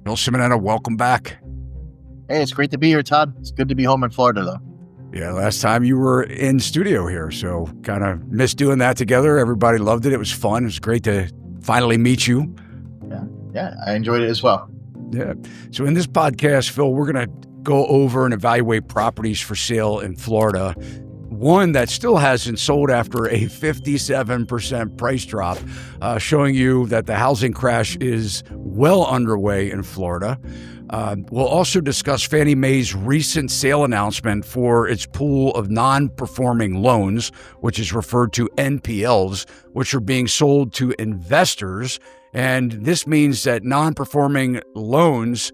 Well, Simonetta, welcome back. Hey, it's great to be here, Todd. It's good to be home in Florida, though. Yeah, last time you were in studio here, so kind of missed doing that together. Everybody loved it. It was fun. It was great to finally meet you. Yeah, I enjoyed it as well. Yeah. So in this podcast, Phil, we're going to go over and evaluate properties for sale in Florida. One that still hasn't sold after a 57% price drop, showing you that the housing crash is well underway in Florida. We'll also discuss Fannie Mae's recent sale announcement for its pool of non-performing loans, which is referred to NPLs, which are being sold to investors. And this means that non-performing loans,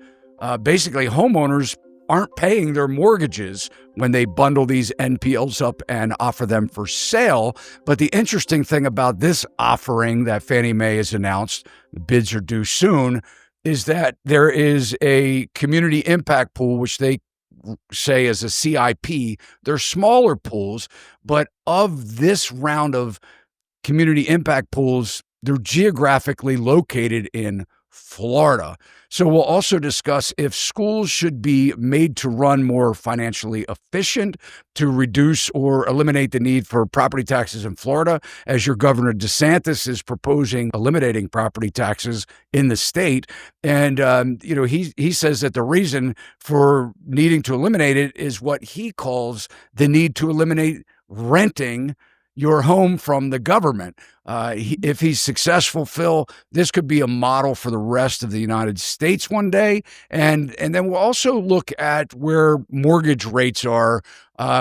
basically homeowners aren't paying their mortgages when they bundle these NPLs up and offer them for sale. But the interesting thing about this offering that Fannie Mae has announced, the bids are due soon, is that there is a community impact pool, which they say is a CIP. They're smaller pools, but of this round of community impact pools, they're geographically located in Florida. So we'll also discuss if schools should be made to run more financially efficient to reduce or eliminate the need for property taxes in Florida, as your Governor DeSantis is proposing eliminating property taxes in the state. And, he says that the reason for needing to eliminate it is what he calls the need to eliminate renting your home from the government. If he's successful, Phil, this could be a model for the rest of the United States one day. And then we'll also look at where mortgage rates are,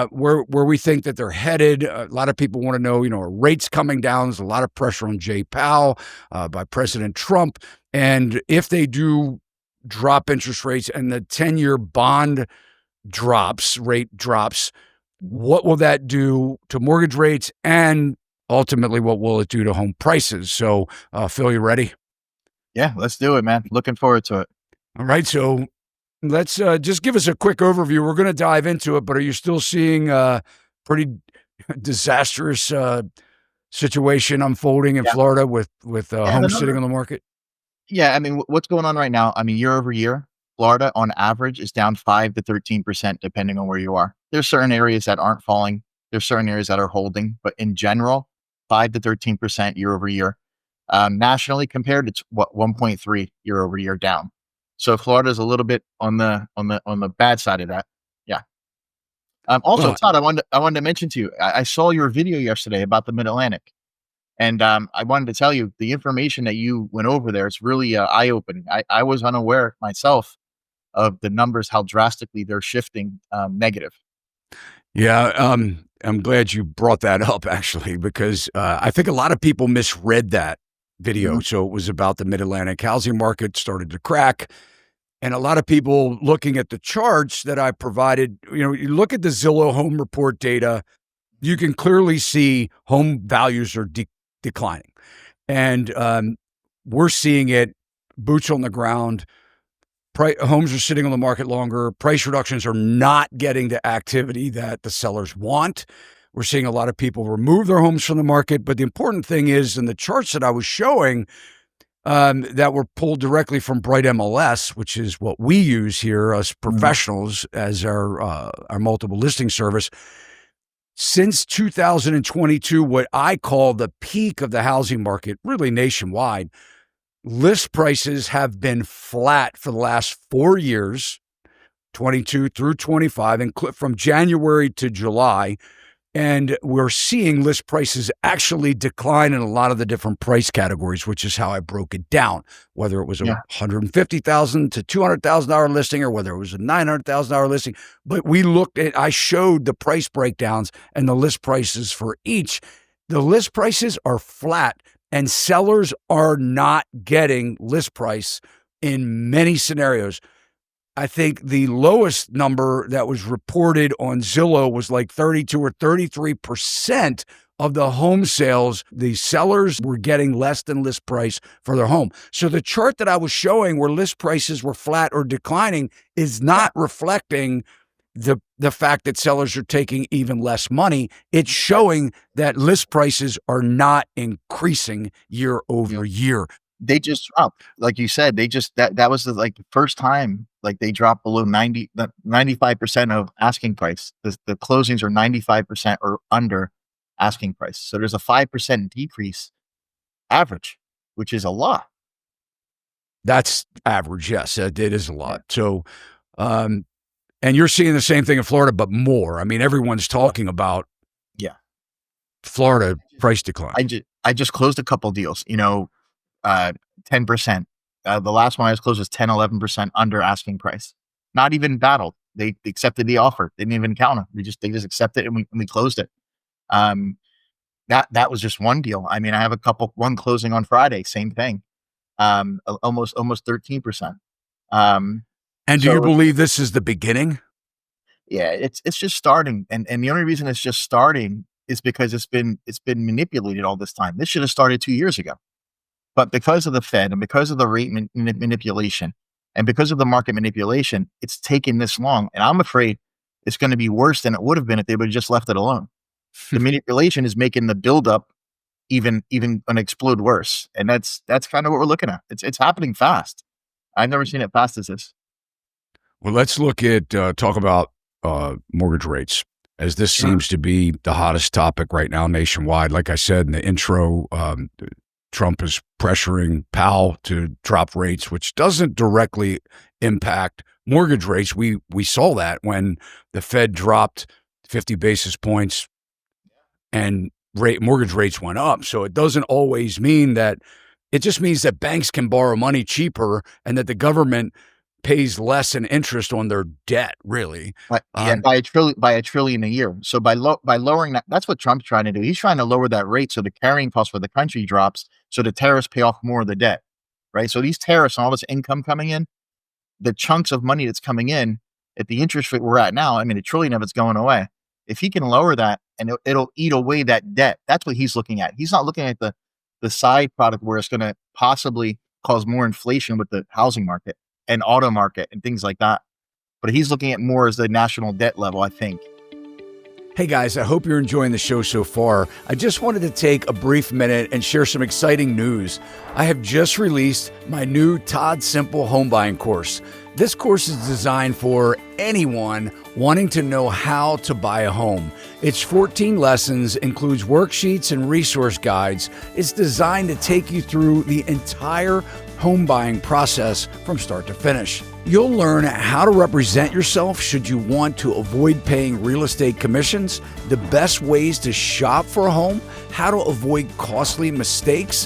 where we think that they're headed. A lot of people want to know, are rates coming down? There's a lot of pressure on Jay Powell by President Trump. And if they do drop interest rates and the 10-year bond rate drops, what will that do to mortgage rates, and ultimately, what will it do to home prices? So, Phil, you ready? Yeah, let's do it, man. Looking forward to it. All right. So let's just give us a quick overview. We're going to dive into it, but are you still seeing a pretty disastrous situation unfolding in Florida with homes sitting on the market? Yeah, I mean, what's going on right now? I mean, year over year, Florida on average is down 5 to 13%, depending on where you are. There's certain areas that aren't falling. There's certain areas that are holding, but in general, 5 to 13% year over year. Nationally compared, it's 1.3 year over year down. So Florida is a little bit on the bad side of that. Yeah. Also, Todd, I wanted to mention to you, I saw your video yesterday about the Mid-Atlantic. And I wanted to tell you the information that you went over there is really eye-opening. I was unaware myself of the numbers, how drastically they're shifting negative. Yeah, I'm glad you brought that up, actually, because I think a lot of people misread that video. Mm-hmm. So it was about the Mid-Atlantic housing market started to crack. And a lot of people looking at the charts that I provided, you look at the Zillow home report data, you can clearly see home values are declining. And we're seeing it, boots on the ground. Homes are sitting on the market longer. Price reductions are not getting the activity that the sellers want. We're seeing a lot of people remove their homes from the market. But the important thing is, in the charts that I was showing that were pulled directly from Bright MLS, which is what we use here, us professionals, as our multiple listing service, since 2022, what I call the peak of the housing market, really nationwide, list prices have been flat for the last 4 years, 22 through 25, and from January to July. And we're seeing list prices actually decline in a lot of the different price categories, which is how I broke it down, whether it was a $150,000 to $200,000 listing or whether it was a $900,000 listing. But I showed the price breakdowns and the list prices for each. The list prices are flat, and sellers are not getting list price in many scenarios. I think the lowest number that was reported on Zillow was like 32 or 33% of the home sales. The sellers were getting less than list price for their home. So the chart that I was showing where list prices were flat or declining is not reflecting the fact that sellers are taking even less money. It's showing that list prices are not increasing year over year. They just dropped, like you said, that was the first time, like, they dropped below 95% of asking price. The closings are 95% or under asking price. So there's a 5% decrease average, which is a lot. That's average. Yes, it is a Yeah. lot. So, and you're seeing the same thing in Florida, but more. I mean, everyone's talking about Yeah. Florida price decline. I just closed a couple deals, 10%. The last one I just closed was 10, 11% under asking price. Not even battled. They accepted the offer. They didn't even counter. They just accepted it, and we closed it. Um, that was just one deal. I mean, I have one closing on Friday, same thing. Almost 13%. Um, And do you so believe this is the beginning? yeah, it's just starting, and the only reason it's just starting is because it's been manipulated all this time. This should have started 2 years ago. But because of the Fed and because of the rate manipulation and because of the market manipulation, it's taken this long. And I'm afraid it's going to be worse than it would have been if they would have just left it alone. The manipulation is making the buildup even gonna explode worse. And that's kind of what we're looking at. It's happening fast. I've never seen it fast as this. Well, let's look at talk about mortgage rates, as this Sure. seems to be the hottest topic right now nationwide. Like I said in the intro, Trump is pressuring Powell to drop rates, which doesn't directly impact mortgage rates. We saw that when the Fed dropped 50 basis points and mortgage rates went up. So it doesn't always mean that. It just means that banks can borrow money cheaper and that the government pays less in interest on their debt, really. Yeah, by a trillion a year. So by lowering that, that's what Trump's trying to do. He's trying to lower that rate so the carrying cost for the country drops, so the tariffs pay off more of the debt, right? So these tariffs and all this income coming in, the chunks of money that's coming in at the interest rate we're at now, I mean, a trillion of it's going away. If he can lower that and it'll eat away that debt, that's what he's looking at. He's not looking at the side product where it's going to possibly cause more inflation with the housing market and auto market and things like that. But he's looking at more as the national debt level, I think. Hey guys, I hope you're enjoying the show so far. I just wanted to take a brief minute and share some exciting news. I have just released my new Todd Simple home buying course. This course is designed for anyone wanting to know how to buy a home. It's 14 lessons, includes worksheets and resource guides. It's designed to take you through the entire home buying process from start to finish. You'll learn how to represent yourself should you want to avoid paying real estate commissions, the best ways to shop for a home, how to avoid costly mistakes,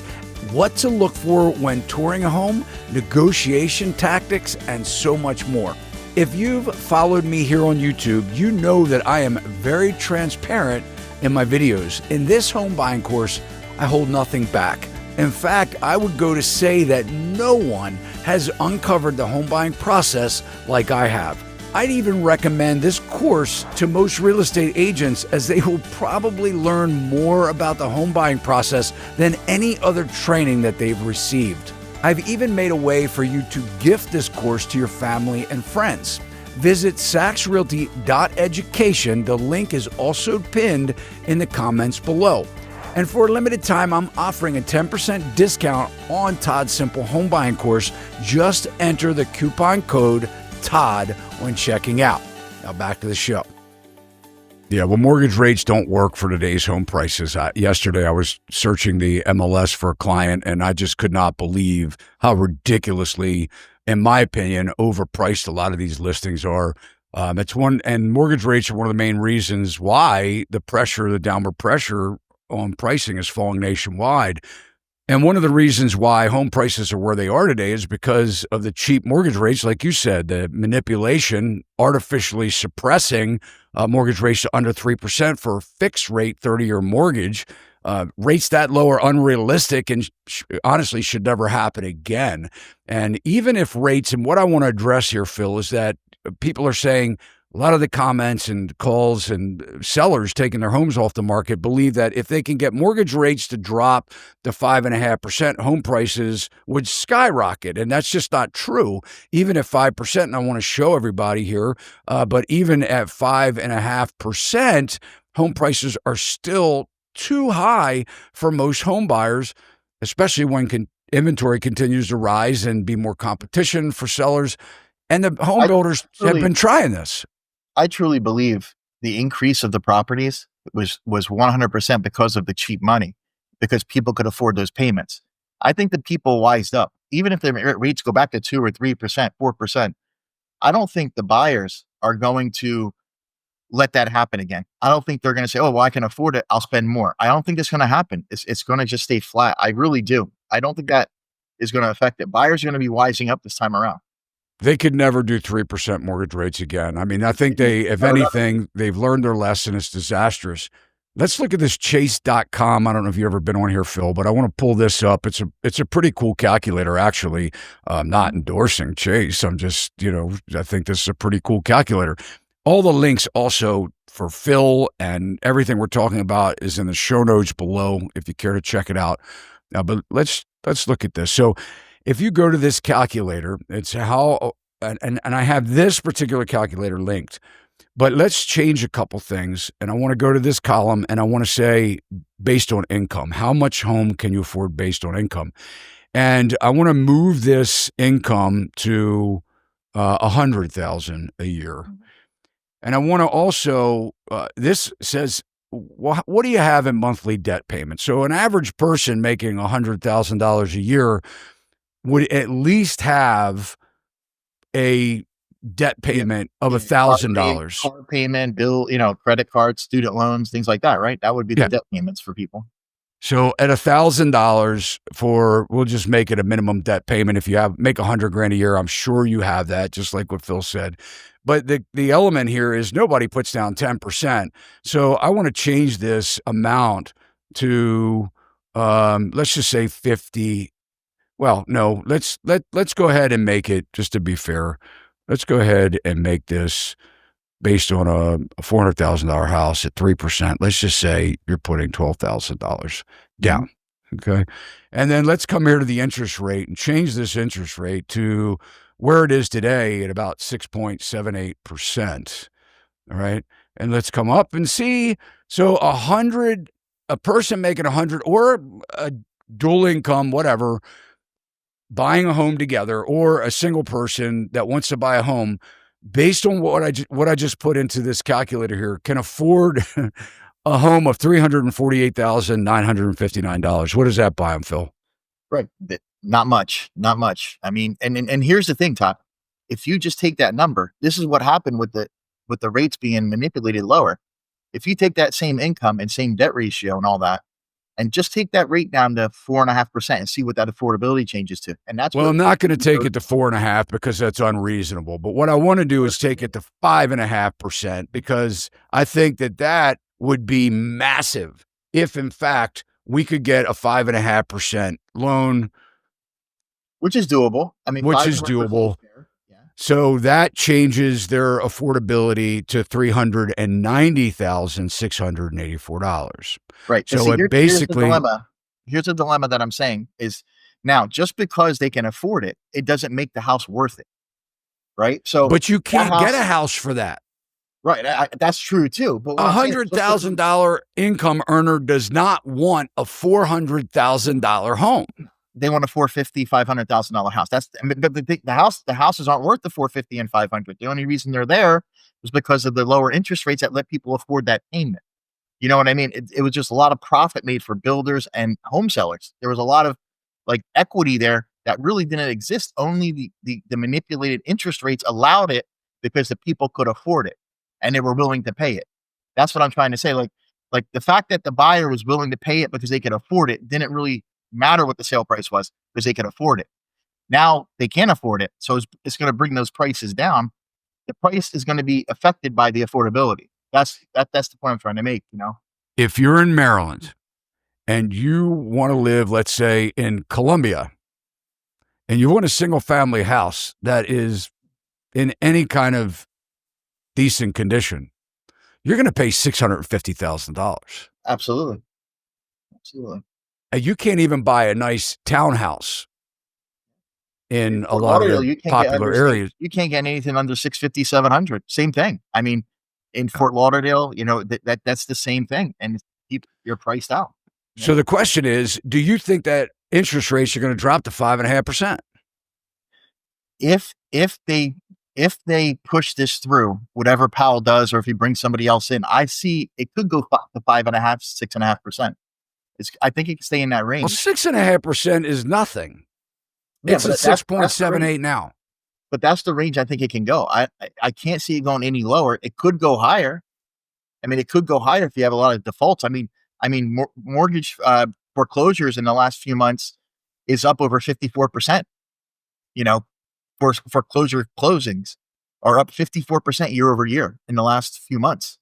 what to look for when touring a home, negotiation tactics, and so much more. If you've followed me here on YouTube, you know that I am very transparent in my videos. In this home buying course, I hold nothing back. In fact, I would go to say that no one has uncovered the home buying process like I have. I'd even recommend this course to most real estate agents, as they will probably learn more about the home buying process than any other training that they've received. I've even made a way for you to gift this course to your family and friends. Visit sacsrealty.education. The link is also pinned in the comments below. And for a limited time, I'm offering a 10% discount on Todd's Simple Home Buying course. Just enter the coupon code Todd when checking out. Now back to the show. Yeah, well, mortgage rates don't work for today's home prices. Yesterday, I was searching the MLS for a client, and I just could not believe how ridiculously, in my opinion, overpriced a lot of these listings are. And mortgage rates are one of the main reasons why the downward pressure on pricing is falling nationwide. And one of the reasons why home prices are where they are today is because of the cheap mortgage rates, like you said, the manipulation, artificially suppressing mortgage rates to under 3% for a fixed rate 30-year mortgage. Rates that low are unrealistic and honestly should never happen again. And even if rates, and what I want to address here, Phil, is that people are saying, a lot of the comments and calls and sellers taking their homes off the market believe that if they can get mortgage rates to drop to 5.5%, home prices would skyrocket. And that's just not true. Even at 5%, and I want to show everybody here, but even at 5.5%, home prices are still too high for most home buyers, especially when inventory continues to rise and be more competition for sellers. And the home I builders have been trying this. I truly believe the increase of the properties was 100% because of the cheap money, because people could afford those payments. I think that people wised up, even if their rates go back to 2 or 3%, 4%. I don't think the buyers are going to let that happen again. I don't think they're going to say, "Oh, well, I can afford it, I'll spend more." I don't think that's going to happen. It's going to just stay flat. I really do. I don't think that is going to affect it. Buyers are going to be wising up this time around. They could never do 3% mortgage rates again. I mean, I think if anything, they've learned their lesson. It's disastrous. Let's look at this chase.com. I don't know if you've ever been on here, Phil, but I want to pull this up. It's a pretty cool calculator, actually. I'm not endorsing Chase. I'm just, I think this is a pretty cool calculator. All the links also for Phil and everything we're talking about is in the show notes below if you care to check it out. Now, but let's look at this. So if you go to this calculator, it's how, and I have this particular calculator linked, but let's change a couple things. And I want to go to this column and I want to say based on income. How much home can you afford based on income? And I want to move this income to $100,000 a year. And I want to also, this says, what do you have in monthly debt payments? So an average person making $100,000 a year would at least have a debt payment of $1,000. Car payment, bill, credit cards, student loans, things like that, right? That would be the debt payments for people. So at $1,000 we'll just make it a minimum debt payment. If you make $100,000 a year, I'm sure you have that, just like what Phil said. But the element here is nobody puts down 10%. So I want to change this amount to, let's just say 50. Well, no, let's go ahead and make it, just to be fair, let's go ahead and make this based on a $400,000 house at 3%. Let's just say you're putting $12,000 down. Okay. And then let's come here to the interest rate and change this interest rate to where it is today at about 6.78%. All right. And let's come up and see. So a person making 100 or a dual income, whatever, buying a home together, or a single person that wants to buy a home based on what I just put into this calculator here, can afford a home of $348,959. What does that buy them, Phil? Right. Not much. I mean, and here's the thing, Todd. If you just take that number, this is what happened with the rates being manipulated lower. If you take that same income and same debt ratio and all that, and just take that rate down to 4.5% and see what that affordability changes to. And that's I'm not going to take it to 4.5% because that's unreasonable. But what I want to do is take it to 5.5% because I think that would be massive if, in fact, we could get a 5.5% loan, which is doable. I mean, which is doable. So that changes their affordability to $390,684. Right. So it basically, here's the dilemma that I'm saying is now just because they can afford it, it doesn't make the house worth it. Right. So, but you can't get a house for that. Right. That's true too. But $100,000 income earner does not want a $400,000 home. They want a $450,000, $500,000 house. But the houses aren't worth the $450,000 and $500,000. The only reason they're there was because of the lower interest rates that let people afford that payment. You know what I mean? It was just a lot of profit made for builders and home sellers. There was a lot of equity there that really didn't exist. Only the manipulated interest rates allowed it because the people could afford it and they were willing to pay it. That's what I'm trying to say. Like the fact that the buyer was willing to pay it because they could afford it didn't really matter what the sale price was because they could afford it. Now they can't afford it. So it's going to bring those prices down. The price is going to be affected by the affordability. That's the point I'm trying to make, If you're in Maryland and you want to live, let's say in Columbia, and you want a single family house that is in any kind of decent condition, you're going to pay $650,000. Absolutely. You can't even buy a nice townhouse in a lot of the popular areas. You can't get anything under 650, 700. Same thing. I mean, in Fort Lauderdale, that's the same thing, and you're priced out. So the question is, do you think that interest rates are going to drop to 5.5%. If they push this through, whatever Powell does, or if he brings somebody else in, I see it could go to 5.5, 6.5%. I think it can stay in that range. Well, 6.5% is nothing. Yeah, it's at 6.78 now. But that's the range I think it can go. I can't see it going any lower. It could go higher. I mean, it could go higher if you have a lot of defaults. I mean, mortgage foreclosures in the last few months is up over 54%. You know, foreclosure closings are up 54% year over year in the last few months.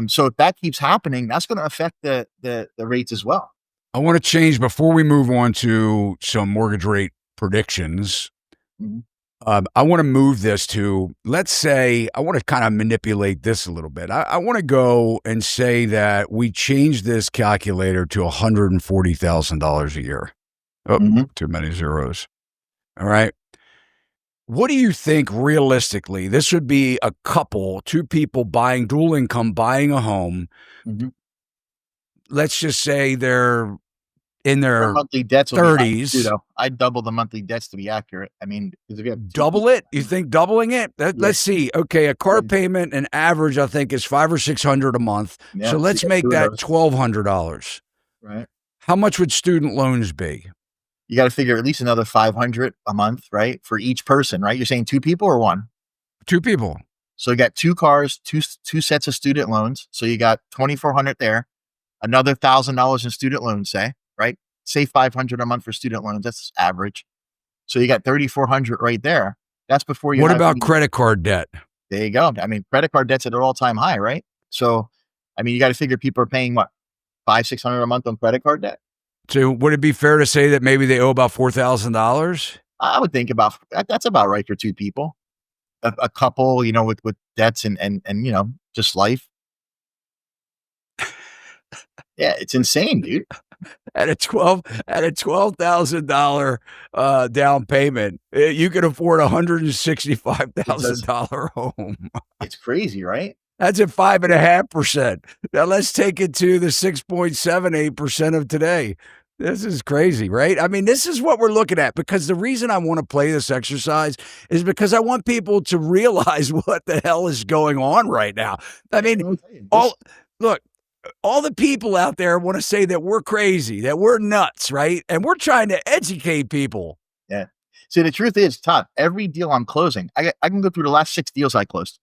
So if that keeps happening, that's going to affect the rates as well. I want to change before we move on to some mortgage rate predictions. Mm-hmm. I want to move this to, let's say, I want to kind of manipulate this a little bit. I want to go and say that we change this calculator to $140,000 a year. Oh, Too many zeros. All right. What do you think realistically? This would be a couple, two people buying dual income, buying a home. Mm-hmm. Let's just say they're in their monthly debts 30s. I'd double the monthly debts to be accurate. I mean, if you have double it, you think doubling it? Let's see. Okay, a car payment, an average, I think, is $500 or $600 a month. Yeah, so let's make that $1,200. Right. How much would student loans be? You got to figure at least another $500 a month, right, for each person, right? You're saying two people or one? Two people. So you got two cars, two sets of student loans. So you got $2,400 there, another $1,000 in student loans, right? Say $500 a month for student loans. That's average. So you got $3,400 right there. That's before you. What about credit card debt? There you go. I mean, credit card debt's at an all-time high, right? So, I mean, you got to figure people are paying what, $500-600 a month on credit card debt. So would it be fair to say that maybe they owe about $4,000? I would think that's about right for two people, a couple, with debts and just life. Yeah, it's insane, dude. At a $12,000 down payment, you can afford a $165,000 home. It's crazy, right? That's at 5.5%. Now let's take it to the 6.78% of today. This is crazy, right? I mean, this is what we're looking at, because the reason I want to play this exercise is because I want people to realize what the hell is going on right now. I mean, all the people out there want to say that we're crazy, that we're nuts, right? And we're trying to educate people. Yeah. See, the truth is, Todd, every deal I'm closing, I can go through the last 6 deals I closed.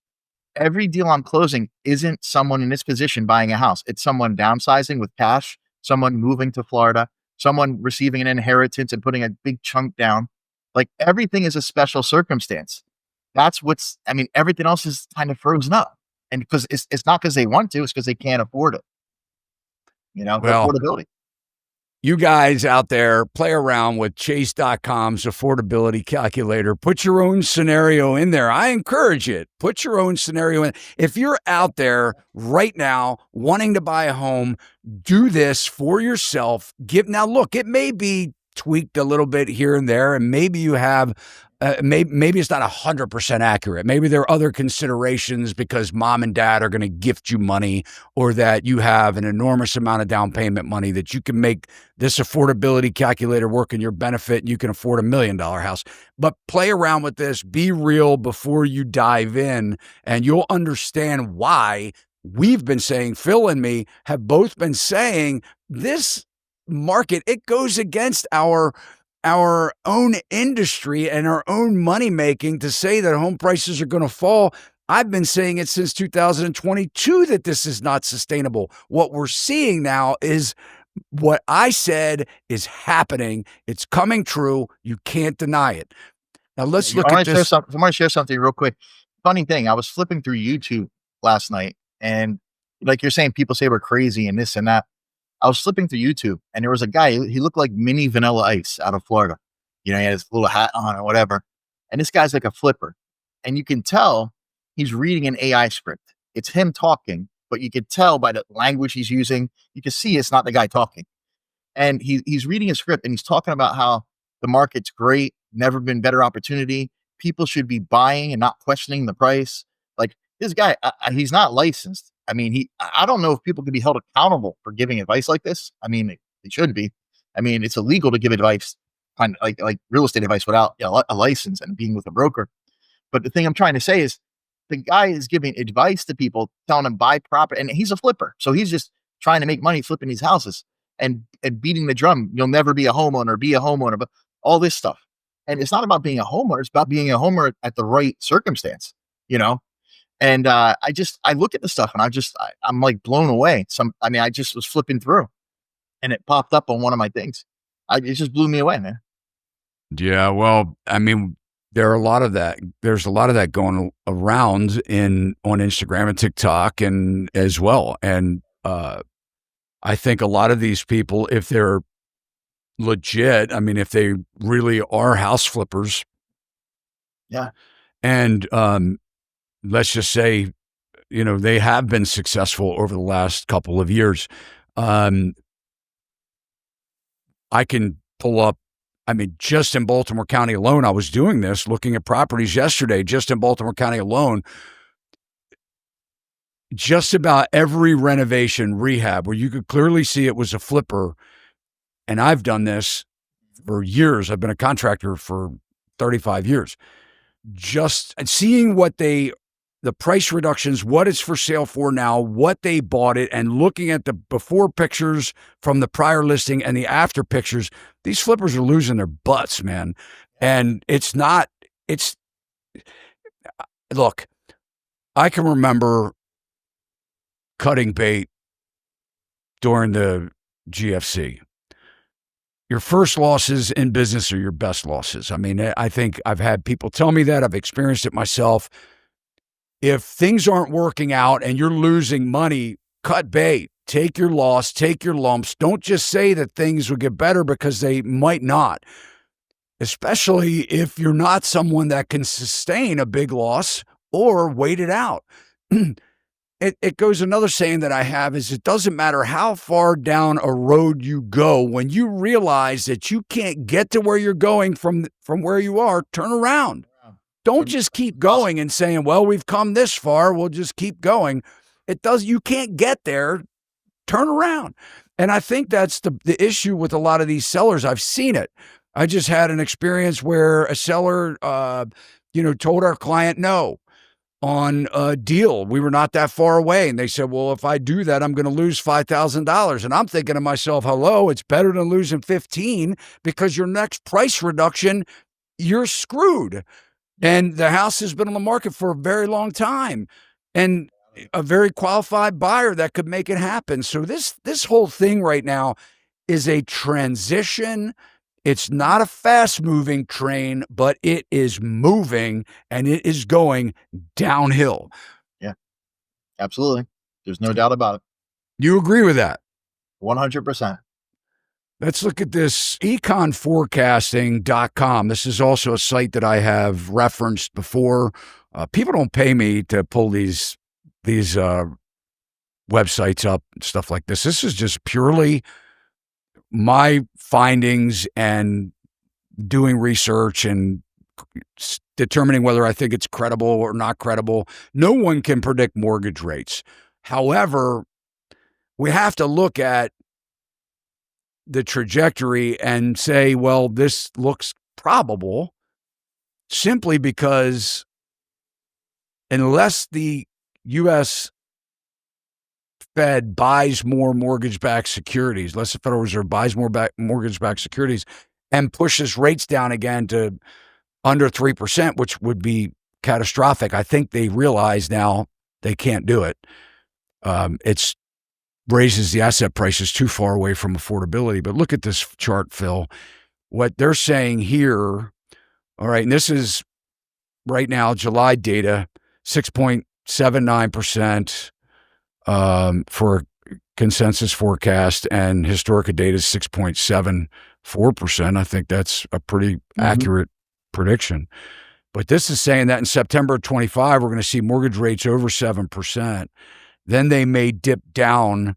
Every deal I'm closing isn't someone in this position buying a house. It's someone downsizing with cash, someone moving to Florida, someone receiving an inheritance and putting a big chunk down. Like, everything is a special circumstance. Everything else is kind of frozen up. And because it's not because they want to, it's because they can't afford it. Affordability. You guys out there, play around with Chase.com's affordability calculator. Put your own scenario in there. I encourage it. Put your own scenario in. If you're out there right now wanting to buy a home, do this for yourself. Now, look, it may be tweaked a little bit here and there, and maybe you have maybe it's not 100% accurate. Maybe there are other considerations because mom and dad are going to gift you money, or that you have an enormous amount of down payment money that you can make this affordability calculator work in your benefit, and you can afford $1 million house. But play around with this. Be real before you dive in, and you'll understand why we've been saying, Phil and me have both been saying, this market, it goes against our own industry and our own money making to say that home prices are going to fall. I've been saying it since 2022 that this is not sustainable. What we're seeing now is what I said is happening. It's coming true. You can't deny it. Now let's look at this. I want to share something real quick. Funny thing, I was flipping through YouTube last night, and like you're saying, people say we're crazy and this and that. I was flipping through YouTube, and there was a guy, he looked like mini Vanilla Ice out of Florida. He had his little hat on or whatever. And this guy's like a flipper. And you can tell he's reading an AI script. It's him talking, but you can tell by the language he's using, you can see it's not the guy talking. And he's reading a script, and he's talking about how the market's great, never been better opportunity. People should be buying and not questioning the price. Like, this guy, he's not licensed. I mean, I don't know if people can be held accountable for giving advice like this. I mean, they should be. I mean, it's illegal to give advice, kind of like real estate advice without a license and being with a broker. But the thing I'm trying to say is the guy is giving advice to people, telling them buy property, and he's a flipper. So he's just trying to make money flipping these houses and beating the drum. You'll never be a homeowner, but all this stuff. And it's not about being a homeowner. It's about being a homeowner at the right circumstance, you know? And I look at the stuff and I'm like blown away. I just was flipping through and it popped up on one of my things. It just blew me away, man. Yeah. Well, I mean, there's a lot of that going around on Instagram and TikTok and as well. And I think a lot of these people, if they're legit, I mean, if they really are house flippers, yeah, and let's just say, they have been successful over the last couple of years. I can pull up. I mean, just in Baltimore County alone, I was doing this, looking at properties yesterday, just in Baltimore County alone, just about every renovation rehab where you could clearly see it was a flipper. And I've done this for years. I've been a contractor for 35 years. Just seeing the price reductions, what it's for sale for now, what they bought it, and looking at the before pictures from the prior listing and the after pictures, these flippers are losing their butts, man. And look, I can remember cutting bait during the GFC. Your first losses in business are your best losses. I mean, I think I've had people tell me that. I've experienced it myself. If things aren't working out and you're losing money, cut bait. Take your loss, take your lumps. Don't just say that things will get better because they might not, especially if you're not someone that can sustain a big loss or wait it out. It goes, another saying that I have is, it doesn't matter how far down a road you go, when you realize that you can't get to where you're going from where you are, turn around. Don't just keep going and saying, well, we've come this far, we'll just keep going. You can't get there. Turn around. And I think that's the issue with a lot of these sellers. I've seen it. I just had an experience where a seller, told our client no on a deal. We were not that far away. And they said, well, if I do that, I'm going to lose $5,000. And I'm thinking to myself, hello, it's better than losing 15, because your next price reduction, you're screwed. And the house has been on the market for a very long time, and a very qualified buyer that could make it happen. So this whole thing right now is a transition. It's not a fast-moving train, but it is moving, and it is going downhill. Yeah, absolutely. There's no doubt about it. You agree with that? 100%. Let's look at this econforecasting.com. This is also a site that I have referenced before. People don't pay me to pull these websites up and stuff like this. This is just purely my findings and doing research and determining whether I think it's credible or not credible. No one can predict mortgage rates. However, we have to look at the trajectory and say, well, this looks probable, simply because unless the U.S. Fed buys more mortgage-backed securities, unless the Federal Reserve buys more mortgage-backed securities and pushes rates down again to under 3%, which would be catastrophic. I think they realize now they can't do it. It's raises the asset prices too far away from affordability. But look at this chart, Phil. What they're saying here, all right, and this is right now July data, 6.79% for consensus forecast, and historic data is 6.74%. I think that's a pretty accurate prediction. But this is saying that in September of 25, we're going to see mortgage rates over 7%. Then they may dip down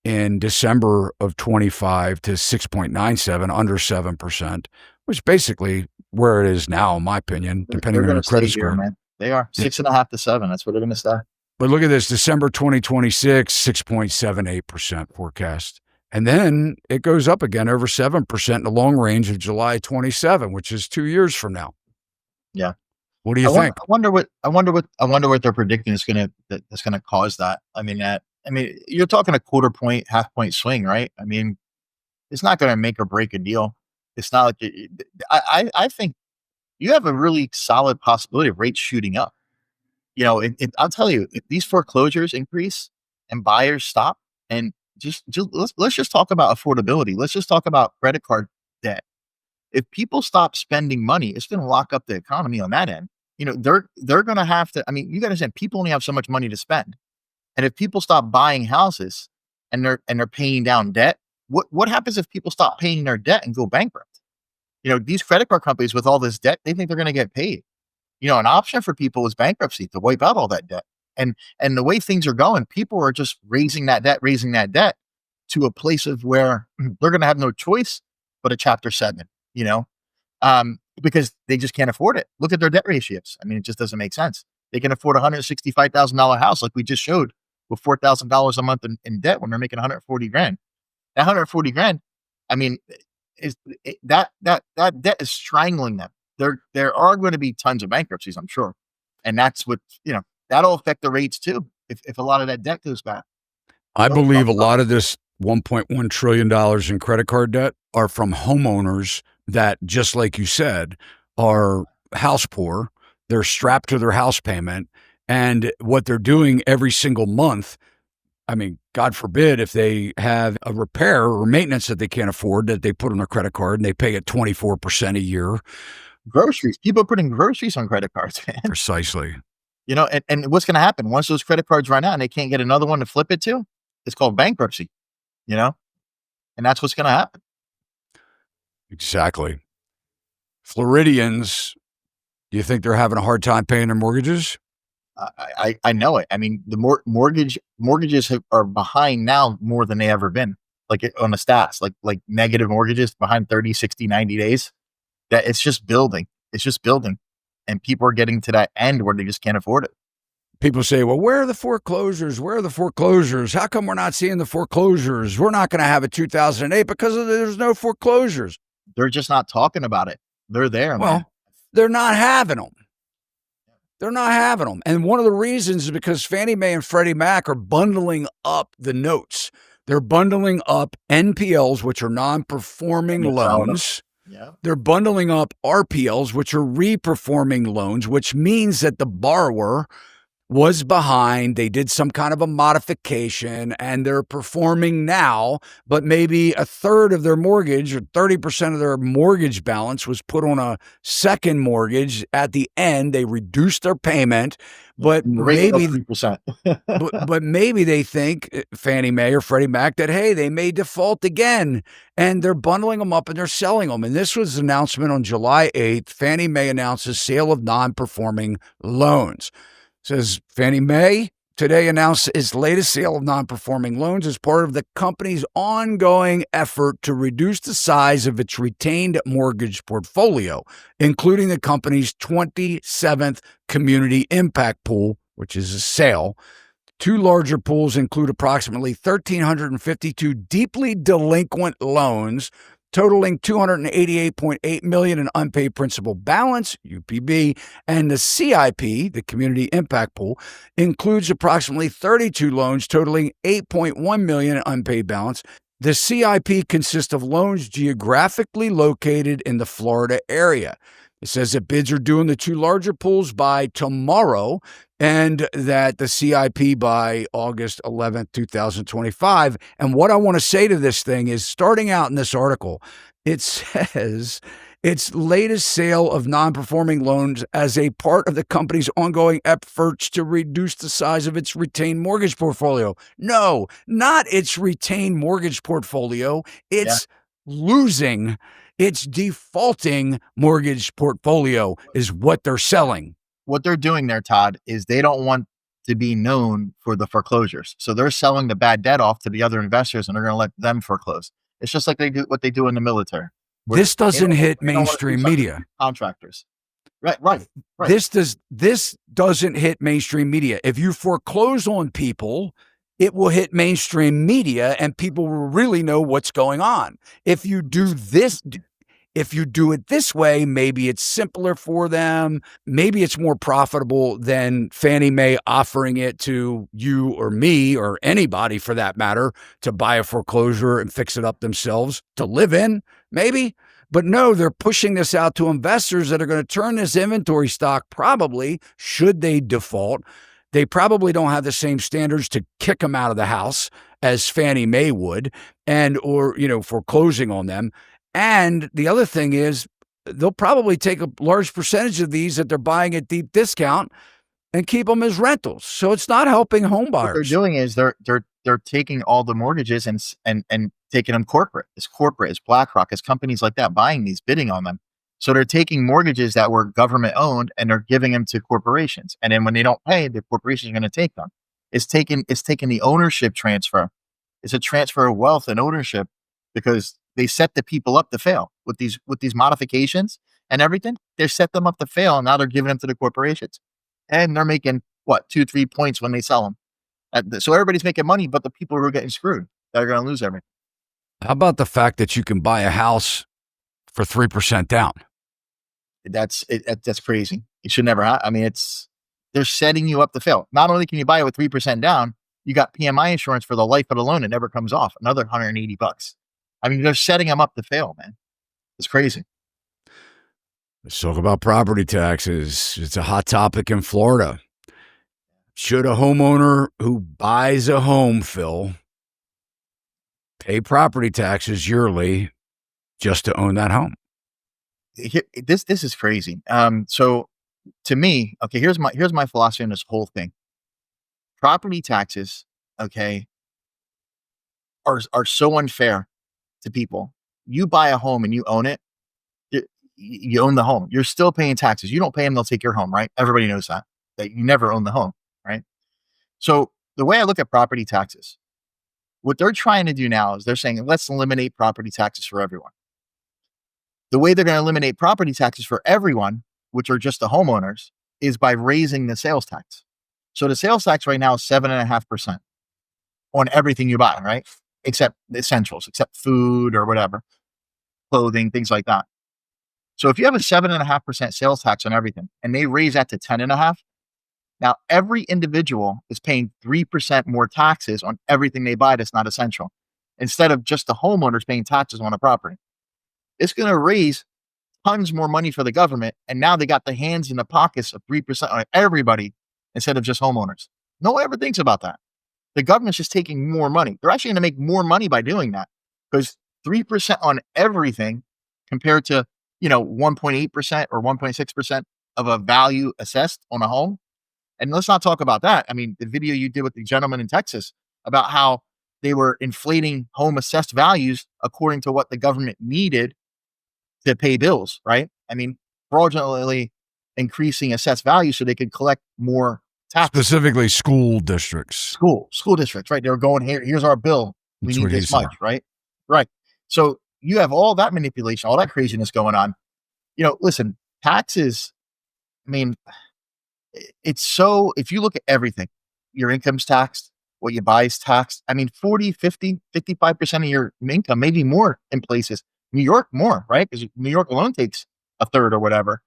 in December of 25 to 6.97, under 7%, which is basically where it is now, in my opinion, depending on your credit score. Man. They are 6.5 to 7. That's what they're going to stay. But look at this, December 2026, 6.78% forecast. And then it goes up again over 7% in the long range of July 27, which is 2 years from now. Yeah. What do you think? I wonder what they're predicting that's gonna cause that. I mean, you're talking a quarter point, half point swing, right? I mean, it's not gonna make or break a deal. It's not like I think you have a really solid possibility of rates shooting up. I'll tell you, if these foreclosures increase and buyers stop, and just let's just talk about affordability. Let's just talk about credit card debt. If people stop spending money, it's going to lock up the economy on that end. They're going to have to. I mean, you got to understand, people only have so much money to spend, and if people stop buying houses and they're paying down debt, what happens if people stop paying their debt and go bankrupt? These credit card companies with all this debt, they think they're going to get paid. An option for people is bankruptcy to wipe out all that debt. And the way things are going, people are just raising that debt to a place of where they're going to have no choice but a Chapter 7, because they just can't afford it. Look at their debt ratios. I mean, it just doesn't make sense. They can afford a $165,000 house like we just showed with $4,000 a month in debt when they're making 140 grand. That 140 grand, I mean, that debt is strangling them. There are going to be tons of bankruptcies, I'm sure. And that's what, that'll affect the rates too. If a lot of that debt goes back. I believe a lot of this $1.1 trillion in credit card debt are from homeowners that, just like you said, are house poor. They're strapped to their house payment. And what they're doing every single month, I mean, God forbid if they have a repair or maintenance that they can't afford that they put on their credit card and they pay it 24% a year. Groceries. People are putting groceries on credit cards, man. Precisely. And what's going to happen once those credit cards run out and they can't get another one to flip it to? It's called bankruptcy, and that's what's going to happen. Exactly. Floridians, do you think they're having a hard time paying their mortgages? I know it. I mean, the mortgages are behind now more than they ever been. Like on the stats, like negative mortgages behind 30, 60, 90 days. That it's just building. It's just building. And people are getting to that end where they just can't afford it. People say, well, where are the foreclosures? Where are the foreclosures? How come we're not seeing the foreclosures? We're not going to have a 2008 because there's no foreclosures. They're just not talking about it. They're there, well, man. They're not having them. They're not having them. And one of the reasons is because Fannie Mae and Freddie Mac are bundling up the notes. They're bundling up NPLs, which are non-performing loans. Yeah. They're bundling up RPLs, which are re-performing loans, which means that the borrower was behind. They did some kind of a modification and they're performing now, but maybe a third of their mortgage or 30% of their mortgage balance was put on a second mortgage. At the end, they reduced their payment, but maybe, but maybe they think, Fannie Mae or Freddie Mac, that, hey, they may default again, and they're bundling them up and they're selling them. And this was an announcement on July 8th. Fannie Mae announces sale of non-performing loans. Says Fannie Mae today announced its latest sale of non-performing loans as part of the company's ongoing effort to reduce the size of its retained mortgage portfolio, including the company's 27th community impact pool, which is a sale. Two larger pools include approximately 1,352 deeply delinquent loans totaling $288.8 million in unpaid principal balance, UPB, and the CIP, the Community Impact Pool, includes approximately 32 loans totaling $8.1 million in unpaid balance. The CIP consists of loans geographically located in the Florida area. It says that bids are due in the two larger pools by tomorrow and that the CIP by August 11th, 2025. And what I want to say to this thing is, starting out in this article, it says its latest sale of non-performing loans as a part of the company's ongoing efforts to reduce the size of its retained mortgage portfolio. No, not its retained mortgage portfolio. It's losing. It's defaulting mortgage portfolio is what they're selling. What they're doing there, Todd, is they don't want to be known for the foreclosures. So they're selling the bad debt off to the other investors and they're going to let them foreclose. It's just like what they do in the military. This doesn't hit mainstream media. Contractors. Right. This doesn't hit mainstream media. If you foreclose on people it will hit mainstream media and people will really know what's going on. If you do it this way, maybe it's simpler for them. Maybe it's more profitable than Fannie Mae offering it to you or me or anybody for that matter to buy a foreclosure and fix it up themselves to live in, maybe. But no, they're pushing this out to investors that are going to turn this inventory stock probably, should they default. They probably don't have the same standards to kick them out of the house as Fannie Mae would, or foreclosing on them. And the other thing is, they'll probably take a large percentage of these that they're buying at deep discount and keep them as rentals. So it's not helping home buyers. What they're doing is they're taking all the mortgages and taking them corporate. It's BlackRock, it's companies like that buying these, bidding on them. So they're taking mortgages that were government owned and they're giving them to corporations. And then when they don't pay, the corporation is going to take them. It's taking the ownership transfer. It's a transfer of wealth and ownership because they set the people up to fail with these modifications and everything. They set them up to fail, and now they're giving them to the corporations, and they're making 2-3 points when they sell them. So everybody's making money, but the people who are getting screwed, they're going to lose everything. How about the fact that you can buy a house for 3% down? That's crazy. It should never happen. I mean, they're setting you up to fail. Not only can you buy it with 3% down, you got PMI insurance for the life of the loan. It never comes off. Another $180. I mean, they're setting them up to fail, man. It's crazy. Let's talk about property taxes. It's a hot topic in Florida. Should a homeowner who buys a home, Phil, pay property taxes yearly just to own that home? This is crazy. So to me, okay, here's my philosophy on this whole thing. Property taxes, okay, are so unfair to people. You buy a home and you own it. You own the home. You're still paying taxes. You don't pay them, they'll take your home, right? Everybody knows that you never own the home, right? So the way I look at property taxes, what they're trying to do now is they're saying, let's eliminate property taxes for everyone. The way they're going to eliminate property taxes for everyone, which are just the homeowners, is by raising the sales tax. So the sales tax right now is 7.5% on everything you buy, right? Except the essentials, except food or whatever, clothing, things like that. So if you have a 7.5% sales tax on everything and they raise that to 10.5%, now every individual is paying 3% more taxes on everything they buy that's not essential, instead of just the homeowners paying taxes on a property. It's going to raise tons more money for the government. And now they got the hands in the pockets of 3% on everybody instead of just homeowners. No one ever thinks about that. The government's just taking more money. They're actually going to make more money by doing that, because 3% on everything compared to, 1.8% or 1.6% of a value assessed on a home. And let's not talk about that. I mean, the video you did with the gentleman in Texas about how they were inflating home assessed values according to what the government needed to pay bills, right? I mean, fraudulently increasing assessed value so they could collect more tax. Specifically school districts. School districts, right? They were going, here's our bill. We need this much, right? Right. So you have all that manipulation, all that craziness going on. Listen, taxes, I mean, if you look at everything, your income's taxed, what you buy is taxed. I mean, 40, 50, 55% of your income, maybe more in places. New York more, right? Because New York alone takes a third or whatever.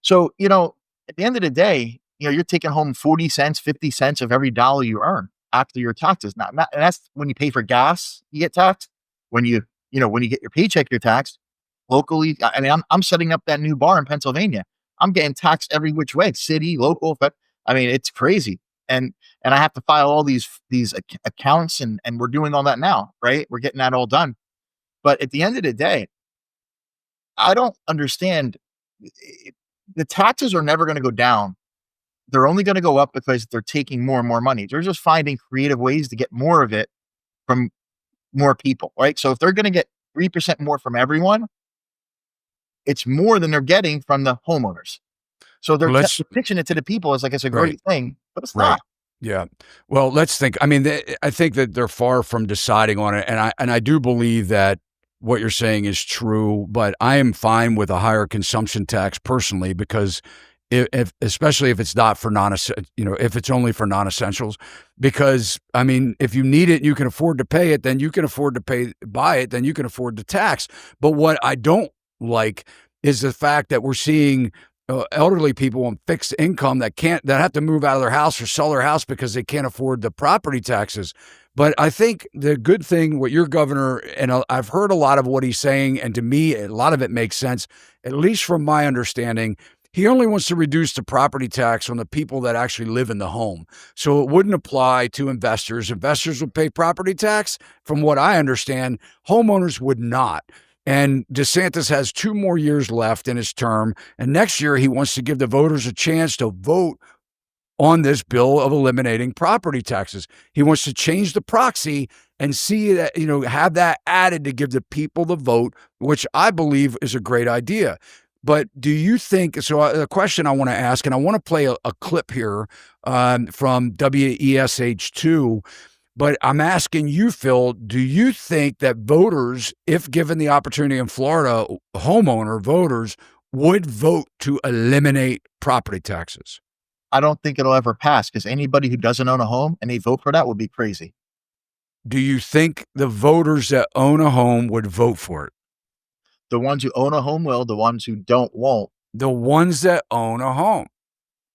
So, at the end of the day, you're taking home 40 cents, 50 cents of every dollar you earn after your taxes. And that's when you pay for gas, you get taxed. When you get your paycheck, you're taxed locally. I mean, I'm setting up that new bar in Pennsylvania. I'm getting taxed every which way, city, local. But I mean, it's crazy. And I have to file all these accounts and we're doing all that now, right? We're getting that all done. But at the end of the day, I don't understand. The taxes are never going to go down. They're only going to go up because they're taking more and more money. They're just finding creative ways to get more of it from more people, right? So if they're going to get 3% more from everyone, it's more than they're getting from the homeowners. So they're pitching it to the people as like it's a great thing, but it's not. Yeah. Well, let's think. I mean, I think that they're far from deciding on it, and I do believe that what you're saying is true. But I am fine with a higher consumption tax personally, because if especially if it's not for if it's only for non-essentials, because I mean, if you need it and you can afford to pay it, then you can afford to buy it, then you can afford the tax. But what I don't like is the fact that we're seeing elderly people on fixed income that have to move out of their house or sell their house because they can't afford the property taxes. But I think the good thing, what your governor, and I've heard a lot of what he's saying, and to me, a lot of it makes sense, at least from my understanding. He only wants to reduce the property tax on the people that actually live in the home. So it wouldn't apply to investors. Investors would pay property tax. From what I understand, homeowners would not. And DeSantis has 2 more years left in his term. And next year, he wants to give the voters a chance to vote on this bill of eliminating property taxes. He wants to change the proxy and see that, have that added to give the people the vote, which I believe is a great idea. But do you think, so the question I want to ask, and I want to play a clip here from WESH2, but I'm asking you, Phil, do you think that voters, if given the opportunity in Florida, homeowner voters would vote to eliminate property taxes? I don't think it'll ever pass, because anybody who doesn't own a home and they vote for that would be crazy. Do you think the voters that own a home would vote for it? The ones who own a home will, the ones who don't won't. The ones that own a home.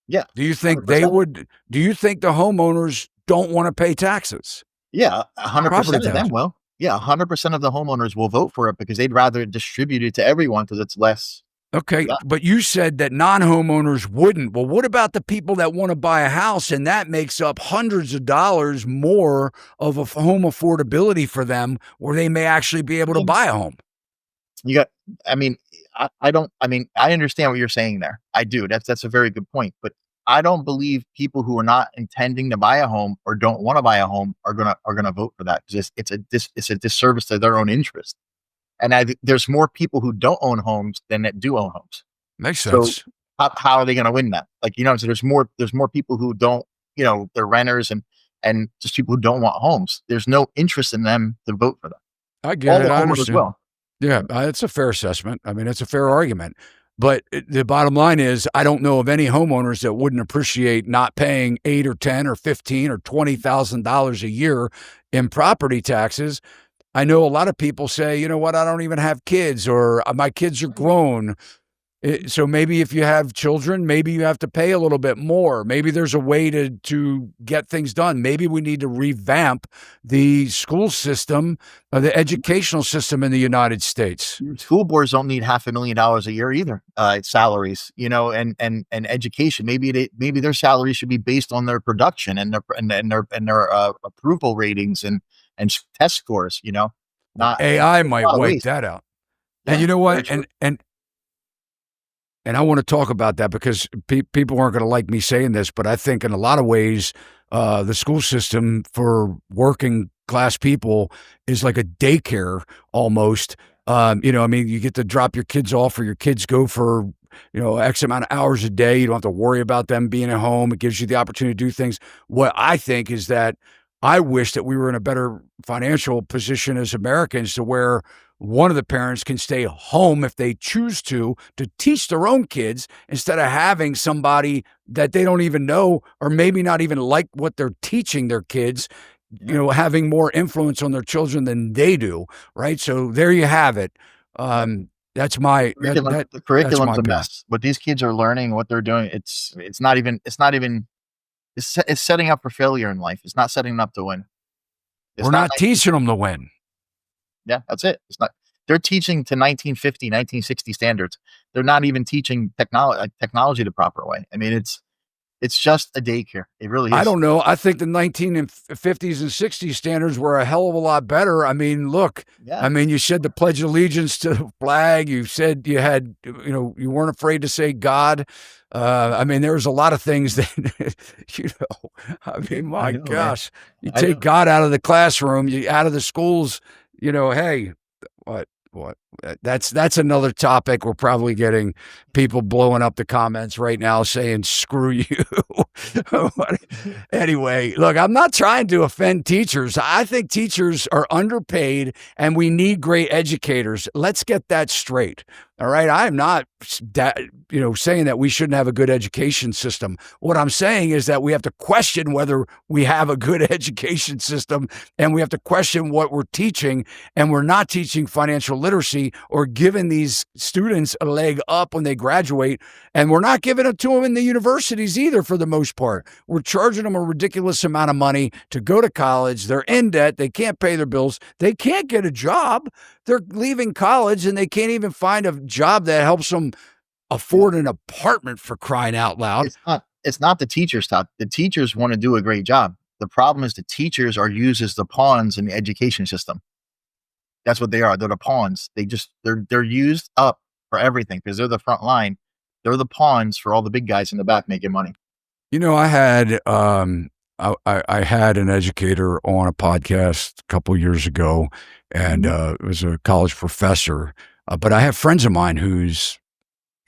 Yeah. Do you think 100%. they would? Do you think the homeowners don't want to pay taxes? Yeah, 100% of them will. Yeah, 100% of the homeowners will vote for it because they'd rather distribute it to everyone because it's less. Okay, but you said that non-homeowners wouldn't. Well, what about the people that want to buy a house, and that makes up hundreds of dollars more of a home affordability for them, where they may actually be able to buy a home? I understand what you're saying there. I do. That's a very good point. But I don't believe people who are not intending to buy a home or don't want to buy a home are gonna vote for that, because it's a disservice to their own interest. And there's more people who don't own homes than that do own homes. Makes sense. So how are they going to win that? So there's more people who don't, they're renters and just people who don't want homes. There's no interest in them to vote for them. I get it. I understand. As well. Yeah, it's a fair assessment. I mean, it's a fair argument. But the bottom line is, I don't know of any homeowners that wouldn't appreciate not paying $8 or $10 or $15 or $20,000 a year in property taxes. I know a lot of people say, you know what, I don't even have kids, or my kids are grown. So maybe if you have children, maybe you have to pay a little bit more. Maybe there's a way to get things done. Maybe we need to revamp the school system, the educational system in the United States. School boards don't need $500,000 a year either. Salaries, and education. Maybe their salaries should be based on their production and their approval ratings and test scores. Not AI might wipe that out. Yeah, and you know what? And I want to talk about that because people aren't going to like me saying this, but I think in a lot of ways, the school system for working class people is like a daycare almost. You get to drop your kids off, or your kids go for, X amount of hours a day. You don't have to worry about them being at home. It gives you the opportunity to do things. What I think is that I wish that we were in a better financial position as Americans, to where one of the parents can stay home if they choose to teach their own kids, instead of having somebody that they don't even know, or maybe not even like what they're teaching their kids, having more influence on their children than they do. Right. So there you have it. That's my the curriculum's a mess. What these kids are learning, what they're doing, it's setting up for failure in life. It's not setting them up to win. We're not teaching them to win. Yeah, that's it. It's not. They're teaching to 1950, 1960 standards. They're not even teaching technology the proper way. I mean, it's just a daycare. It really is. I don't know. I think the 1950s and 60s standards were a hell of a lot better. I mean, look. Yeah. I mean, you said the Pledge of Allegiance to the flag. You said you had, you weren't afraid to say God. I mean, there was a lot of things that, I mean, my gosh, man. You take God out of the classroom, out of the schools. Hey, what? That's another topic. We're probably getting people blowing up the comments right now saying, screw you. Anyway, look, I'm not trying to offend teachers. I think teachers are underpaid and we need great educators. Let's get that straight. All right. I'm not saying that we shouldn't have a good education system. What I'm saying is that we have to question whether we have a good education system, and we have to question what we're teaching. And we're not teaching financial literacy or giving these students a leg up when they graduate. And we're not giving it to them in the universities either, for the most part. We're charging them a ridiculous amount of money to go to college. They're in debt. They can't pay their bills. They can't get a job. They're leaving college and they can't even find a job that helps them afford an apartment, for crying out loud. It's not the teachers, Todd. The teachers want to do a great job. The problem is the teachers are used as the pawns in the education system. That's what they are. They're the pawns. They're used up for everything because they're the front line. They're the pawns for all the big guys in the back making money. I had I had an educator on a podcast a couple years ago, and it was a college professor. But I have friends of mine whose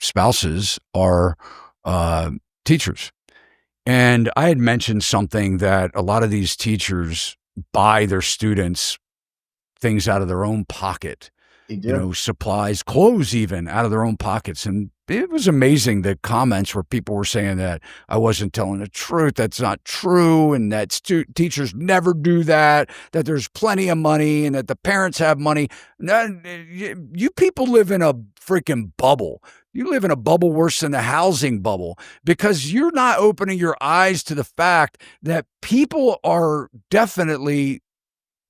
spouses are teachers. And I had mentioned something that a lot of these teachers buy their students things out of their own pocket, supplies, clothes, even out of their own pockets. And it was amazing, the comments where people were saying that I wasn't telling the truth. That's not true. And that teachers never do that, that there's plenty of money and that the parents have money. You people live in a freaking bubble. You live in a bubble worse than the housing bubble, because you're not opening your eyes to the fact that people are definitely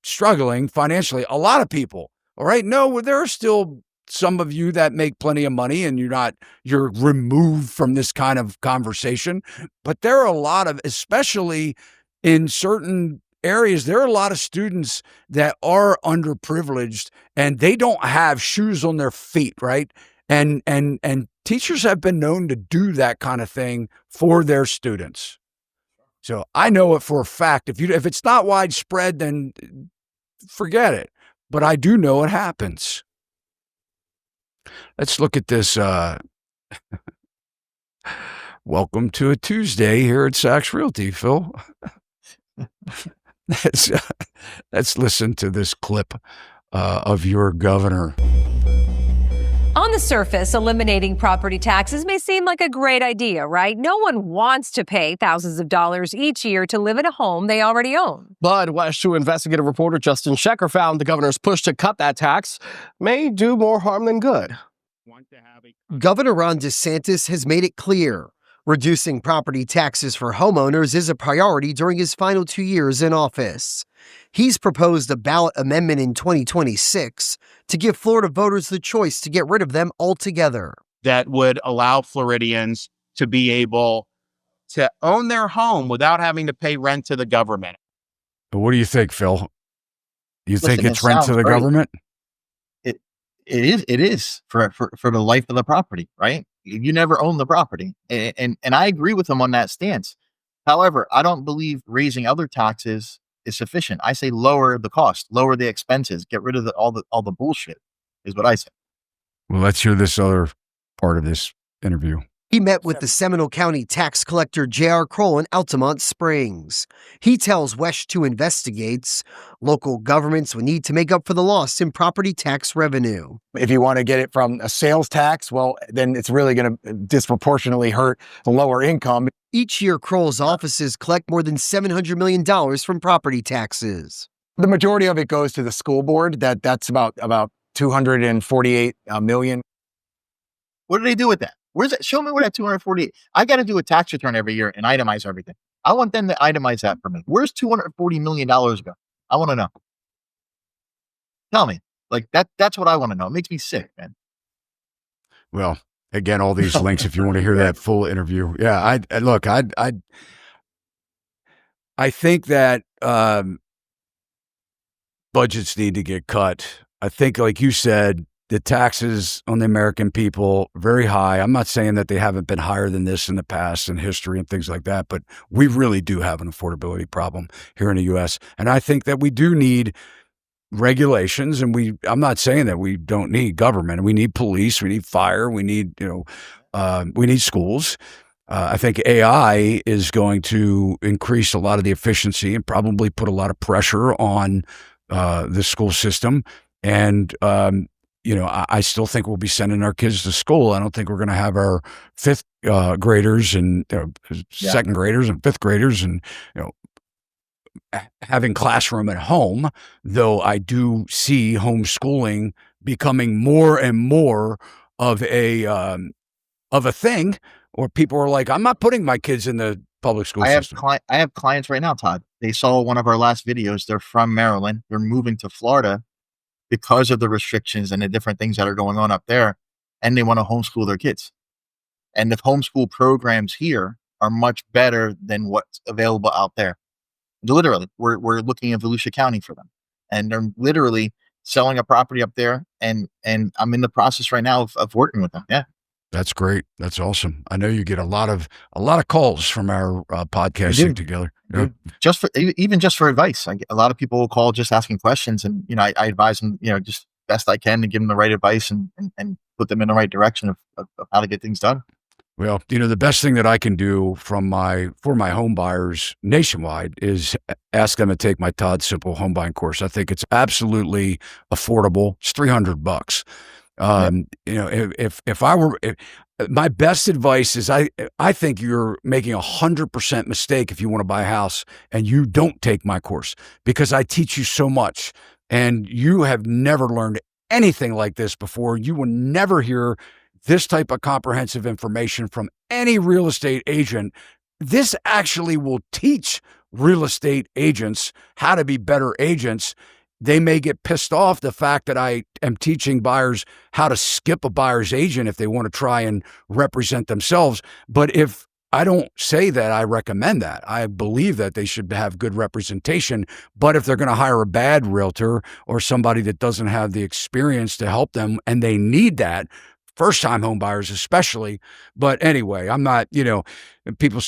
struggling financially. A lot of people. All right. No, there are still some of you that make plenty of money and you're removed from this kind of conversation. But there are a lot of, especially in certain areas, there are a lot of students that are underprivileged and they don't have shoes on their feet. Right. And teachers have been known to do that kind of thing for their students. So I know it for a fact. If it's not widespread, then forget it. But I do know it happens. Let's look at this. Welcome to a Tuesday here at Sachs Realty, Phil. Let's listen to this clip of your governor. On the surface, eliminating property taxes may seem like a great idea, right? No one wants to pay thousands of dollars each year to live in a home they already own. But West 2 investigative reporter Justin Schecker found the governor's push to cut that tax may do more harm than good. Governor Ron DeSantis has made it clear reducing property taxes for homeowners is a priority during his final 2 years in office. He's proposed a ballot amendment in 2026 to give Florida voters the choice to get rid of them altogether. That would allow Floridians to be able to own their home without having to pay rent to the government. But what do you think, Phil? You think it's rent to the government? It is for the life of the property, right? You never own the property. And I agree with him on that stance. However, I don't believe raising other taxes is sufficient. I say lower the cost, lower the expenses, get rid of all the bullshit, is what I say. Well, let's hear this other part of this interview. He met with the Seminole County tax collector J.R. Kroll in Altamont Springs. He tells West 2 investigates local governments would need to make up for the loss in property tax revenue. If you want to get it from a sales tax, well, then it's really going to disproportionately hurt the lower income. Each year, Kroll's offices collect more than $700 million from property taxes. The majority of it goes to the school board. That's about $248 million. What do they do with that? Where's that? Show me where that 248. I got to do a tax return every year and itemize everything. I want them to itemize that for me. Where's $240 million go? I want to know. Tell me. Like that's what I want to know. It makes me sick, man. Well, again, all these links if you want to hear that full interview. Yeah, I think that budgets need to get cut. I think, like you said, the taxes on the American people, very high. I'm not saying that they haven't been higher than this in the past in history and things like that, but we really do have an affordability problem here in the U.S. And I think that we do need regulations, and I'm not saying that we don't need government. We need police, we need fire, we need schools. I think AI is going to increase a lot of the efficiency and probably put a lot of pressure on the school system. And I still think we'll be sending our kids to school. I don't think we're going to have our fifth graders and second graders and fifth graders and, having classroom at home, though I do see homeschooling becoming more and more of a thing, or people are like, I'm not putting my kids in the public school system. I have clients right now, Todd. They saw one of our last videos. They're from Maryland. They're moving to Florida because of the restrictions and the different things that are going on up there, and they want to homeschool their kids. And the homeschool programs here are much better than what's available out there. Literally, we're looking at Volusia County for them, and they're literally selling a property up there. And I'm in the process right now of working with them. Yeah, that's great. That's awesome. I know you get a lot of calls from our podcasting together. Yeah. Just for advice. A lot of people will call just asking questions, and I advise them, just best I can to give them the right advice and put them in the right direction of how to get things done. Well, the best thing that I can do for my home buyers nationwide is ask them to take my Todd Simple home buying course. I think it's absolutely affordable. It's $300. My best advice is I think you're making 100% mistake if you want to buy a house and you don't take my course, because I teach you so much and you have never learned anything like this before. You will never hear this type of comprehensive information from any real estate agent. This actually will teach real estate agents how to be better agents. They may get pissed off the fact that I am teaching buyers how to skip a buyer's agent if they want to try and represent themselves. But if I don't say that I recommend that, I believe that they should have good representation. But if they're going to hire a bad realtor or somebody that doesn't have the experience to help them, and they need that, first-time home buyers especially. But anyway, I'm not, people,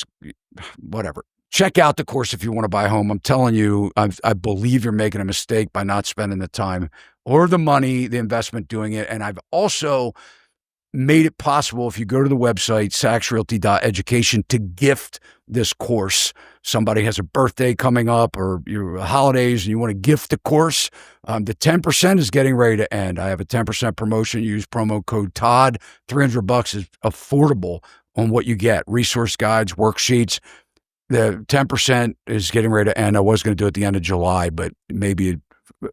whatever. Check out the course if you want to buy a home. I'm telling you, I believe you're making a mistake by not spending the time or the money, the investment doing it. And I've also made it possible, if you go to the website, saxrealty.education, to gift this course. Somebody has a birthday coming up or your holidays and you want to gift the course. The 10% is getting ready to end. I have a 10% promotion. Use promo code Todd. $300 is affordable on what you get. Resource guides, worksheets. The 10% is getting ready to end. I was going to do it at the end of July, but maybe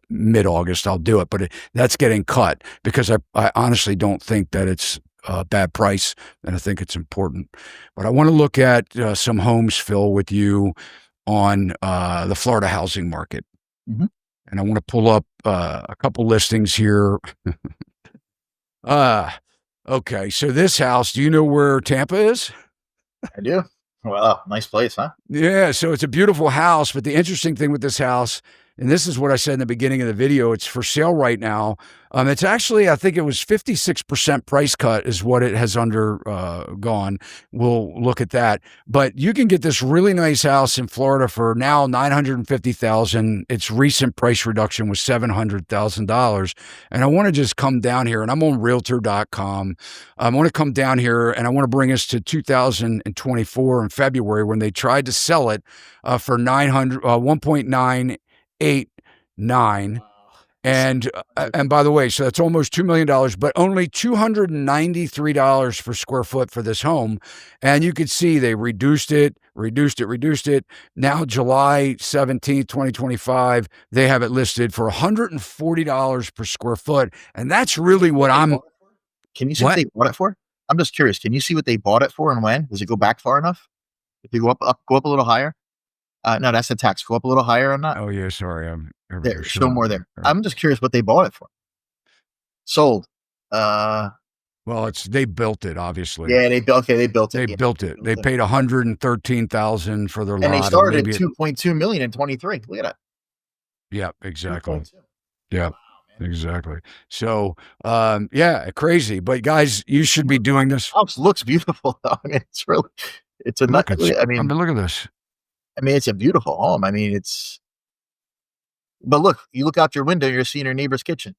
mid-August I'll do it. But that's getting cut because I honestly don't think that it's a bad price, and I think it's important. But I want to look at some homes, Phil, with you on the Florida housing market. Mm-hmm. And I want to pull up a couple listings here. Okay, so this house, do you know where Tampa is? I do. Wow, nice place, huh? Yeah, so it's a beautiful house, but the interesting thing with this house, and this is what I said in the beginning of the video, it's for sale right now. It's actually, I think it was 56% price cut is what it has undergone. We'll look at that. But you can get this really nice house in Florida for now $950,000. Its recent price reduction was $700,000. And I want to just come down here, and I'm on Realtor.com. I want to come down here, and I want to bring us to 2024 in February when they tried to sell it for 1.989. And by the way, so that's almost $2 million, but only $293 per square foot for this home. And you could see they reduced it. Now, July 17th, 2025, they have it listed for $140 per square foot. And that's really what Can you see what they bought it for? I'm just curious. Can you see what they bought it for and when? Does it go back far enough? If you go up a little higher? No, that's the tax. Go up a little higher on that. Oh, yeah, sorry. There, show more there. I'm just curious what they bought it for. Sold. Well, they built it, obviously. Yeah, they built it. They built it. They paid $113,000 for their lot. And they started at $2.2 million in 23. Look at that. Yeah, exactly. 2.2. Yeah. Wow, exactly. So, yeah, crazy. But guys, you should be doing this. House looks beautiful, though. I mean, it's a look at this. I mean, it's a beautiful home. I mean, but look, you look out your window, you're seeing your neighbor's kitchen.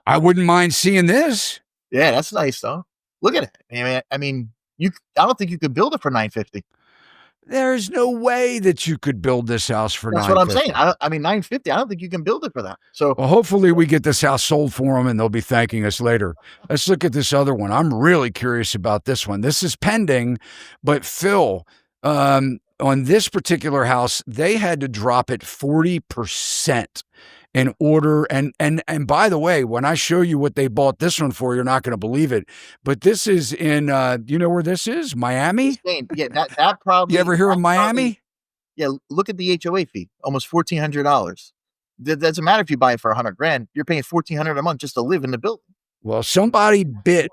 I wouldn't mind seeing this. Yeah, that's nice though. Look at it. I mean, I don't think you could build it for $950. There's no way that you could build this house for That's what I'm saying. $950. I mean, $950. I don't think you can build it for that. So Well, hopefully we get this house sold for them and they'll be thanking us later. Let's look at this other one. I'm really curious about this one. This is pending, but Phil, on this particular house, they had to drop it 40% in order. And by the way, when I show you what they bought this one for, you're not going to believe it. But this is in, you know where this is? Miami? yeah, that probably. You ever hear of Miami? Yeah, look at the HOA fee, almost $1,400. That doesn't matter if you buy it for $100,000. You're paying $1,400 a month just to live in the building. Well, somebody bit.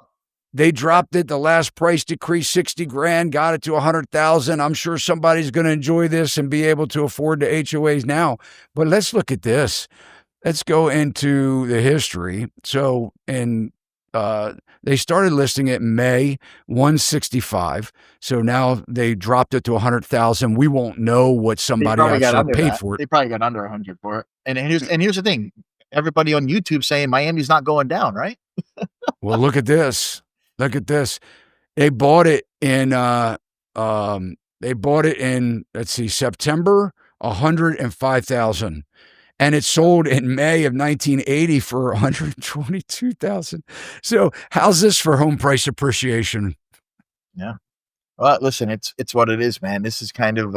They dropped it. The last price decreased 60 grand, got it to 100,000. I'm sure somebody's going to enjoy this and be able to afford the HOAs now. But let's look at this. Let's go into the history. So they started listing it in May, 165. So now they dropped it to 100,000. We won't know what somebody actually paid for it. They probably got under 100 for it. And here's the thing. Everybody on YouTube saying Miami's not going down, right? Well, look at this. Look at this. They bought it in let's see, September, 105,000. And it sold in May of 1980 for 122,000. So how's this for home price appreciation? Yeah. Well, listen, it's what it is, man. This is kind of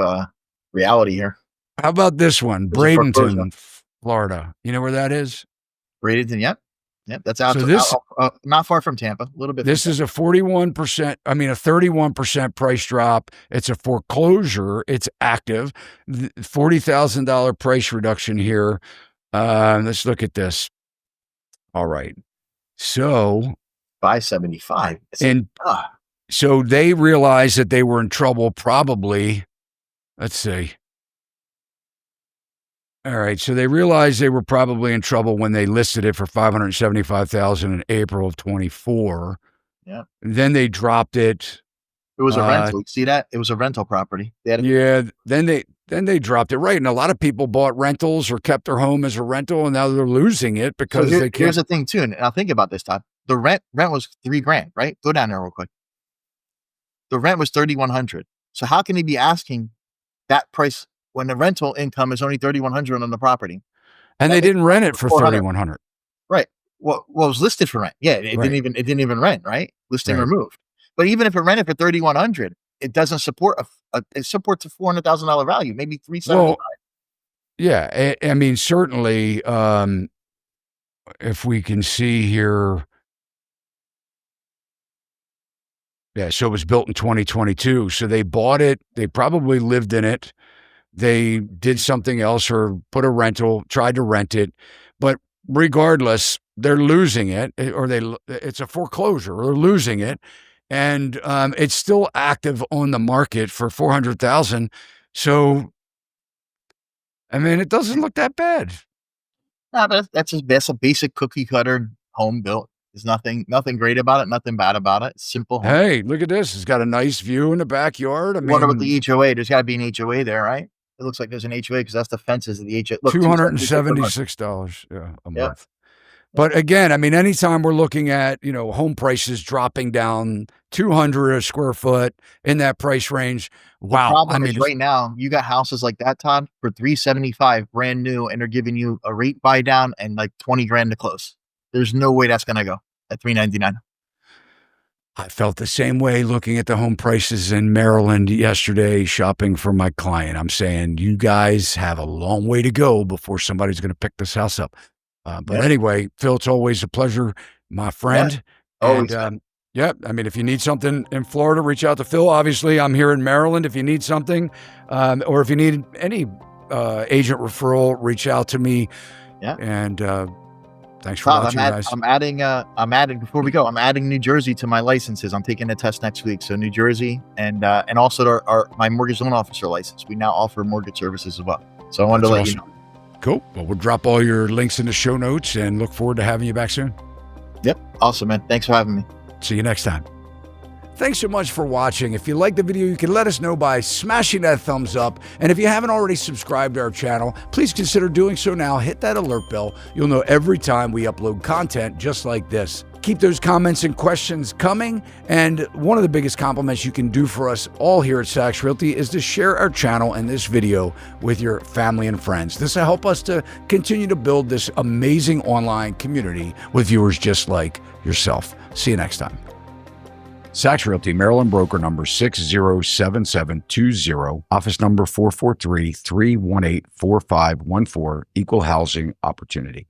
reality here. How about this one? Bradenton, Florida. You know where that is? Bradenton, yep. Yep, that's out, not far from Tampa, a little bit. This is a 31% price drop. It's a foreclosure. It's active. $40,000 price reduction here. Let's look at this. All right. So 575. So they realized that they were in trouble probably. Let's see. All right, so they realized they were probably in trouble when they listed it for $575,000 in April of 24. Yeah. Then they dropped it. It was a rental. See that? It was a rental property. Then they dropped it, right? And a lot of people bought rentals or kept their home as a rental, and now they're losing it because they can't. Here's the thing too, and I'll think about this, Todd. The rent was $3,000, right? Go down there real quick. The rent was $3,100. So how can he be asking that price when the rental income is only $3,100 on the property? And they didn't rent it for $3,100. Right. Well, it was listed for rent. Yeah, it didn't even rent, right? Listing removed. But even if it rented for $3,100, it doesn't support it supports a $400,000 value, maybe $375. Well, yeah, I mean, certainly, if we can see here. Yeah, so it was built in 2022. So they bought it. They probably lived in it. They did something else or put a rental, tried to rent it. But regardless, they're losing it, or it's a foreclosure, or they're losing it. And it's still active on the market for $400,000. So, I mean, it doesn't look that bad. No, but that's a basic cookie cutter home built. There's nothing great about it, nothing bad about it. It's simple home. Hey, look at this. It's got a nice view in the backyard. I mean, what about the HOA? There's got to be an HOA there, right? It looks like there's an HOA because that's the fences of the HOA. Look, $276 a month. But again, I mean, anytime we're looking at, home prices dropping down $200 a square foot in that price range. Wow. The problem is right now, you got houses like that, Todd, for $375 brand new, and they're giving you a rate buy down and like $20,000 to close. There's no way that's going to go at $399. I felt the same way looking at the home prices in Maryland yesterday, shopping for my client. I'm saying, you guys have a long way to go before somebody's going to pick this house up. But anyway, Phil, it's always a pleasure, my friend. Yeah. Always. And, I mean, if you need something in Florida, reach out to Phil. Obviously, I'm here in Maryland. If you need something, or if you need any agent referral, reach out to me. Yeah. And thanks for watching, guys. I'm adding before we go. I'm adding New Jersey to my licenses. I'm taking a test next week. So New Jersey and also my mortgage loan officer license. We now offer mortgage services as well. So I wanted to let you know. Cool. Well, we'll drop all your links in the show notes and look forward to having you back soon. Yep. Awesome, man. Thanks for having me. See you next time. Thanks so much for watching. If you like the video, you can let us know by smashing that thumbs up. And if you haven't already subscribed to our channel, please consider doing so now. Hit that alert bell. You'll know every time we upload content just like this. Keep those comments and questions coming. And one of the biggest compliments you can do for us all here at Sachs Realty is to share our channel and this video with your family and friends. This will help us to continue to build this amazing online community with viewers just like yourself. See you next time. Sachs Realty, Maryland broker number 607720, office number 443-318-4514, equal housing opportunity.